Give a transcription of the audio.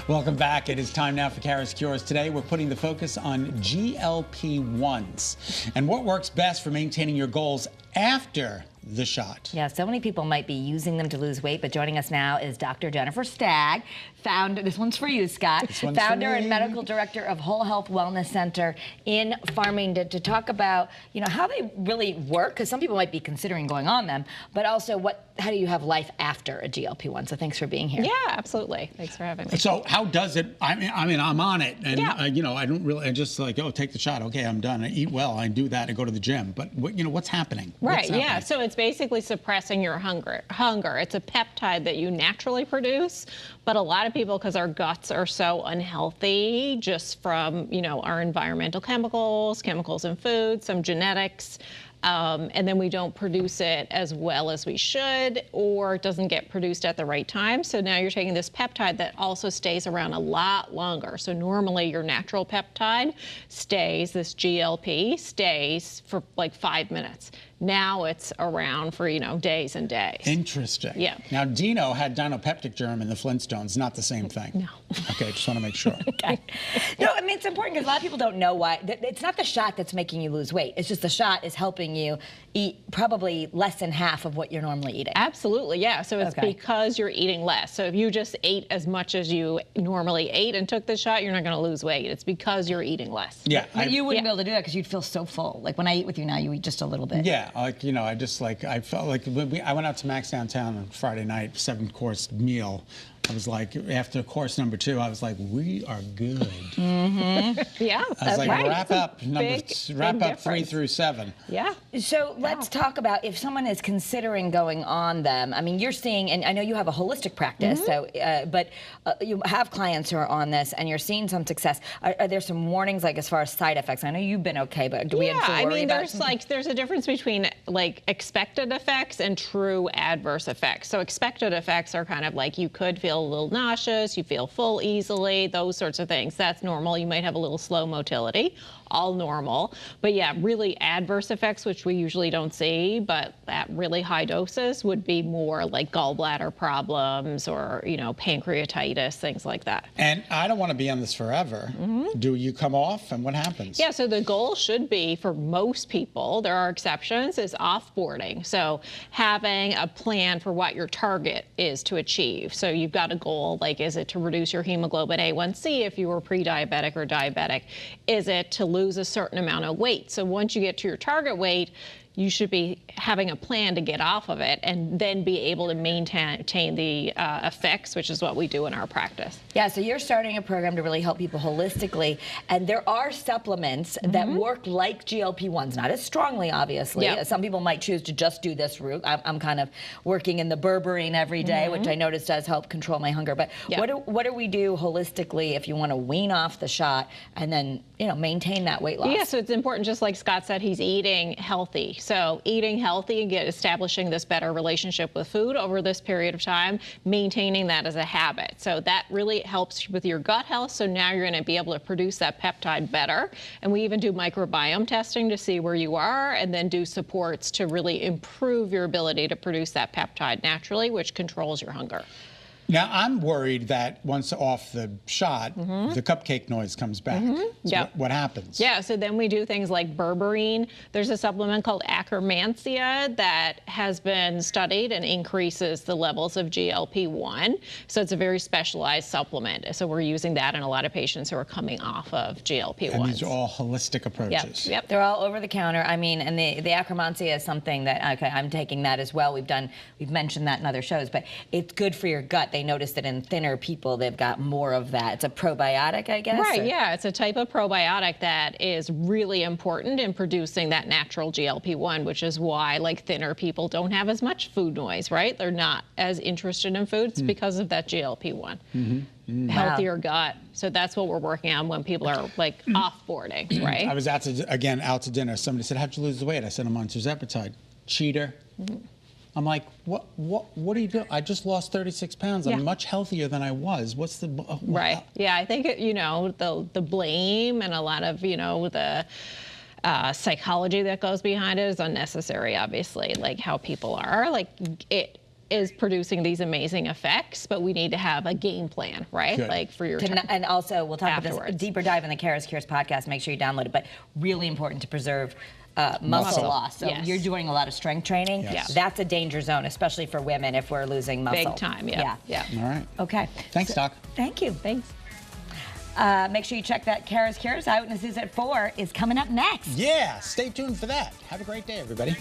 Welcome back. It is time now for Kara's Cures. Today, we're putting the focus on GLP-1s and what works best for maintaining your goals after the shot. Yeah, so many people might be using them to lose weight, but joining us now is Dr. Jennifer Stagg, founder, this one's for you, Scott, founder and medical director of Whole Health Wellness Center in Farmington, to talk about, you know, how they really work, because some people might be considering going on them, but also how do you have life after a GLP-1? So thanks for being here. Yeah, absolutely. Thanks for having me. So how does it, I mean, I'm on it, and yeah. you know, I don't really, I just like, oh, take the shot, okay, I'm done. I eat well, I do that, I go to the gym, but you know, what's happening? Right, yeah, so it's basically suppressing your hunger. It's a peptide that you naturally produce, but a lot of people, because our guts are so unhealthy, just from, you know, our environmental chemicals in food, some genetics, and then we don't produce it as well as we should, or it doesn't get produced at the right time. So now you're taking this peptide that also stays around a lot longer. So normally your natural peptide stays, this GLP stays for like 5 minutes. Now it's around for, you know, days and days. Interesting. Yeah. Now, Dino had dinopeptic germ in the Flintstones. Not the same thing. No. Okay, just want to make sure. Okay. No, I mean, it's important because a lot of people don't know why. It's not the shot that's making you lose weight. It's just the shot is helping you eat probably less than half of what you're normally eating. Absolutely, yeah. So it's because you're eating less. So if you just ate as much as you normally ate and took the shot, you're not going to lose weight. It's because you're eating less. Yeah. But you wouldn't be able to do that because you'd feel so full. Like when I eat with you now, you eat just a little bit. Yeah. Like, you know, I felt like I went out to Max downtown on Friday night, 7-course meal. I was like, after course number 2, I was like, we are good. Mm-hmm. Yeah, I was like, right. wrap up 3 through 7. Yeah. So let's talk about if someone is considering going on them. I mean, you're seeing, and I know you have a holistic practice, so but you have clients who are on this, and you're seeing some success. Are there some warnings, like as far as side effects? I know you've been okay, but do we have to worry I mean, about there's a difference between like expected effects and true adverse effects. So expected effects are kind of like you could feel a little nauseous, you feel full easily, those sorts of things. That's normal. You might have a little slow motility, all normal. But yeah, really adverse effects, which we usually don't see, but at really high doses would be more like gallbladder problems or, you know, pancreatitis, things like that. And I don't want to be on this forever. Do you come off, and what happens? Yeah, so the goal should be, for most people, there are exceptions, is offboarding. So having a plan for what your target is to achieve. So you've got a goal, like, is it to reduce your hemoglobin A1C if you were pre-diabetic or diabetic? Is it to lose a certain amount of weight? So once you get to your target weight, you should be having a plan to get off of it and then be able to maintain the effects, which is what we do in our practice. Yeah, so you're starting a program to really help people holistically, and there are supplements that work like GLP-1s, not as strongly, obviously. Yep. Some people might choose to just do this route. I'm kind of working in the berberine every day, which I notice does help control my hunger. But what do we do holistically if you want to wean off the shot and then, you know, maintain that weight loss? Yeah, so it's important, just like Scott said, he's eating healthy. So eating healthy and establishing this better relationship with food over this period of time, maintaining that as a habit. So that really helps with your gut health. So now you're going to be able to produce that peptide better. And we even do microbiome testing to see where you are, and then do supports to really improve your ability to produce that peptide naturally, which controls your hunger. Now, I'm worried that once off the shot, the cupcake noise comes back. So what happens? Yeah, so then we do things like berberine. There's a supplement called Akkermansia that has been studied and increases the levels of GLP-1. So it's a very specialized supplement. So we're using that in a lot of patients who are coming off of GLP-1s. And these are all holistic approaches. Yep. They're all over the counter. I mean, and the Akkermansia is something that, okay, I'm taking that as well. We've mentioned that in other shows, but it's good for your gut. They noticed that in thinner people, they've got more of that. It's a probiotic, I guess? Right, yeah. It's a type of probiotic that is really important in producing that natural GLP-1, which is why, like, thinner people don't have as much food noise, right? They're not as interested in food. It's because of that GLP-1. Healthier gut. So that's what we're working on when people are, like, off-boarding, right? I was out to dinner. Somebody said, how'd you lose the weight? I said, I'm on tirzepatide. Cheater. I'm like, what are you doing? I just lost 36 pounds. I'm much healthier than I was. What's the... Right. Yeah, I think, you know, the blame and a lot of, you know, the psychology that goes behind it is unnecessary, obviously, like how people are. Like, is producing these amazing effects, but we need to have a game plan, right? Good. Like for your And also, we'll talk about this afterwards. deeper dive in the Kara's Cures podcast. Make sure you download it. But really important to preserve muscle loss. So Yes. you're doing a lot of strength training. Yes. That's a danger zone, especially for women if we're losing muscle. Big time, yeah. All right. Okay. Thanks, Doc. Thank you. Thanks. Make sure you check that Kara's Cures Out in Azusa at 4 is coming up next. Yeah, stay tuned for that. Have a great day, everybody.